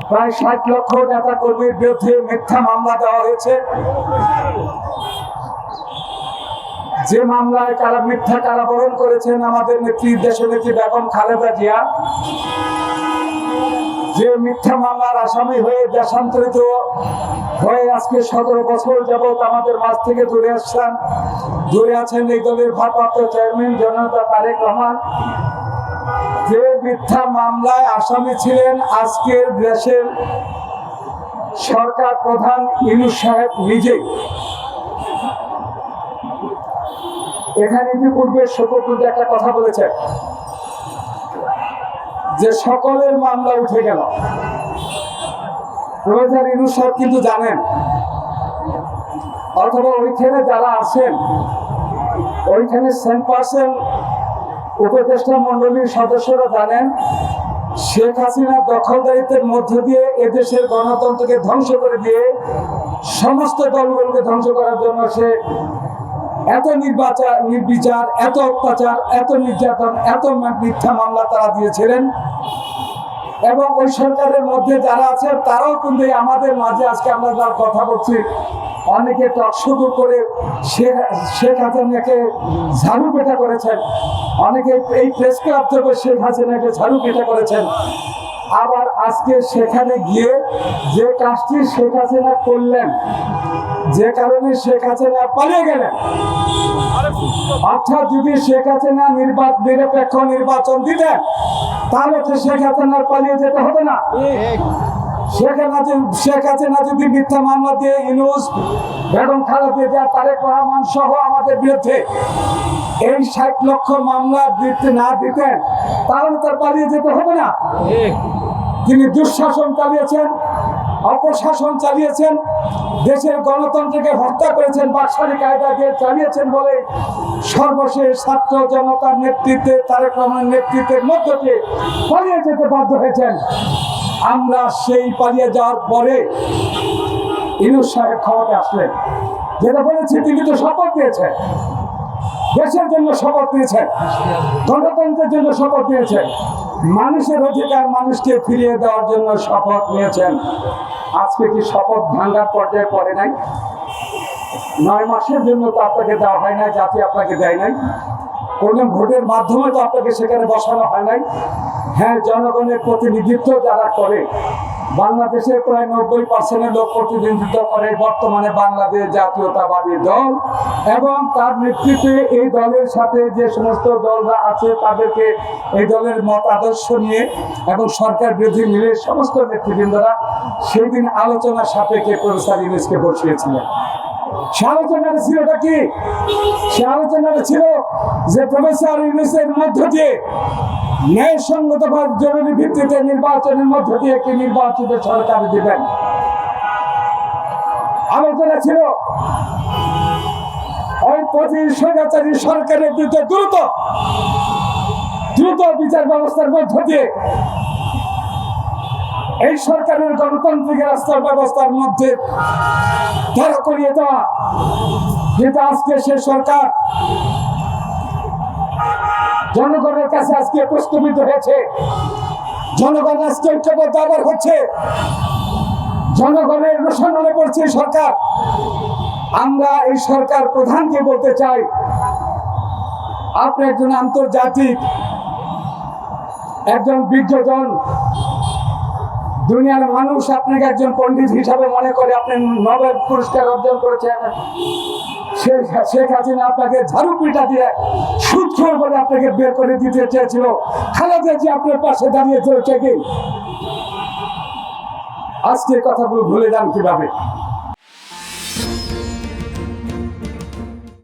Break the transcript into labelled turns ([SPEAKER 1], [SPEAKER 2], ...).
[SPEAKER 1] প্রায় 60 লক্ষ নেতা কর্মীর বিরুদ্ধে মিথ্যা মামলা দেওয়া হয়েছে। যে মামলায় তারা মিথ্যা কারাবরণ করেছেন আমাদের নেত্রী দেশনেত্রী বেগম খালেদা জিয়া, যে মিথ্যা মামলার আসামি হয়ে দেশান্তরিত হয়ে আজকে 17 বছর যাবৎ আমাদের মাঝ থেকে দূরে আছেন এই দলের ভারপ্রাপ্ত চেয়ারম্যান জননেতা তারেক রহমান, যে মিথ্যা মামলায় আসামি ছিলেন আজকের দেশের সরকার প্রধান ইউনূস সাহেব নিজেই। এখানে ইতিপূর্বে শোকপুরে একটা কথা বলেছেন যে সকলের মামলা উঠে গেল। প্রফেসর ইউনূস সাহেব কিন্তু জানেন, অথবা ওইখানে যারা আছেন ওইখানে 100% উপদেষ্টা মন্ডলীর সদস্যরা জানেন, শেখ হাসিনার দখলদারিত্বের মধ্য দিয়ে এদেশের গণতন্ত্রকে ধ্বংস করে দিয়ে সমস্ত দলগুলোকে ধ্বংস করার জন্য সে এত নির্বিচার, এত অত্যাচার, এত নির্যাতন, এত মিথ্যা মামলা তারা দিয়েছিলেন। এবং ওই সরকারের মধ্যে যারা আছে তারাও কিন্তু আমাদের মাঝে আজকে আমরা যার কথা বলছি, অনেকে টকশো করে শেখ হাসিনাকে ঝাড়ু পেটা করেছেন, অনেকে এই প্রেস ক্লাব থেকে শেখ হাসিনাকে ঝাড়ু পেটা করেছেন। আবার আজকে সেখানে গিয়ে যে কাজটি শেখ হাসিনা করলেন, যে কারণে শেখ হাসিনা পালিয়ে গেলেন, অর্থাৎ যদি শেখ হাসিনা নিরপেক্ষ নির্বাচন দিতেন তাহলে তো শেখ হাসিনার পালিয়ে যেতে হতো না। শেখ হাসিনা যদি মিথ্যা মামলা দিয়ে ইউনূস, বেগম খালেদা জিয়া, তারেক রহমান সহ আমাদের বিরুদ্ধে এই 60 লক্ষ মামলা না দিতেন তাহলে তার পালিয়ে যেতে হতো না। তিনি দুঃশাসন চালিয়েছেন, অপশাসন চালিয়েছেন, দেশের গণতন্ত্রকে হত্যা করেছেন, বাকশালী কায়দাকে চালিয়েছেন বলে সর্বশেষ ছাত্র জনতার নেতৃত্বে, তারেক রহমানের নেতৃত্বের মধ্য দিয়ে পালিয়ে যেতে বাধ্য হয়েছেন। আমরা সেই পালিয়ে যাওয়ার পরে ইউনূস সাহেব ক্ষমতায় আসলেন। যেটা বলেছি, তিনি তো শপথ নিয়েছেন, দেশের জন্য শপথ নিয়েছেন, গণতন্ত্রের জন্য শপথ নিয়েছেন, মানুষের অধিকার মানুষকে ফিরিয়ে দেওয়ার জন্য শপথ নিয়েছেন। আজকে কি শপথ ভাঙ্গার পর্যায়ে পড়ে নাই? 9 মাসের জন্য তো আপনাকে দেওয়া হয় নাই, জাতি আপনাকে দেয় নাই, কোনো ভোটের মাধ্যমে তো আপনাকে সেখানে বসানো হয় নাই। হ্যাঁ, জনগণের প্রতিনিধিত্ব যারা করে, বাংলাদেশের প্রায় 90% লোক প্রতিনিধিত্ব করে বর্তমানে বাংলাদেশ জাতীয়তাবাদী দল, এবং তার নেতৃত্বে এই দলের সাথে যে সমস্ত দলরা আছে তাদেরকে এই দলের মত আদর্শ নিয়ে এবং সরকার বিরোধী মিলে সমস্ত নেতৃবৃন্দরা সেই দিন আলোচনার সাপেক্ষে প্রফেসর ইউনূসকে বসিয়েছিলেন। সে আলোচনাটা ছিলটা কি? সে আলোচনাটা ছিল যে প্রফেসর ইউনূসের মধ্য দিয়ে ন্যায়সঙ্গত বা জরুরি ভিত্তিতে নির্বাচনের মধ্য দিয়ে কি নির্বাচিত সরকার দিবেন। আলোচনা ছিল ওই স্বৈরাচারী সরকারের বিরুদ্ধে দ্রুত বিচার ব্যবস্থার মধ্য দিয়ে এই সরকারের গণতান্ত্রিক রাষ্ট্র ব্যবস্থার মধ্যে ধরা করিয়ে দেওয়া। যেটা আজকে সে সরকার জনগণের কাছে আজকে প্রস্তুত হয়েছে, জনগণ আজকে ঐক্যবদ্ধ আবার হচ্ছে, জনগণের রোষানলে পড়ছে সরকার। আমরা এই সরকার প্রধানকে বলতে চাই, আপনি একজন আন্তর্জাতিক একজন বিজ্ঞজন, দুনিয়ার মানুষ আপনাকে একজন পণ্ডিত হিসাবে মনে করে, আপনি নোবেল পুরস্কার অর্জন করেছেন। শেখ হাসিনা আপনাকে ঝাড়ু পিটা দিয়ে সুদখোর বলে আপনাকে বের করে দিতে চেয়েছিল, খালেদা জিয়া আপনার পাশে দাঁড়িয়েছিল ঠিকই। আজকে কথাগুলো ভুলে যান কিভাবে?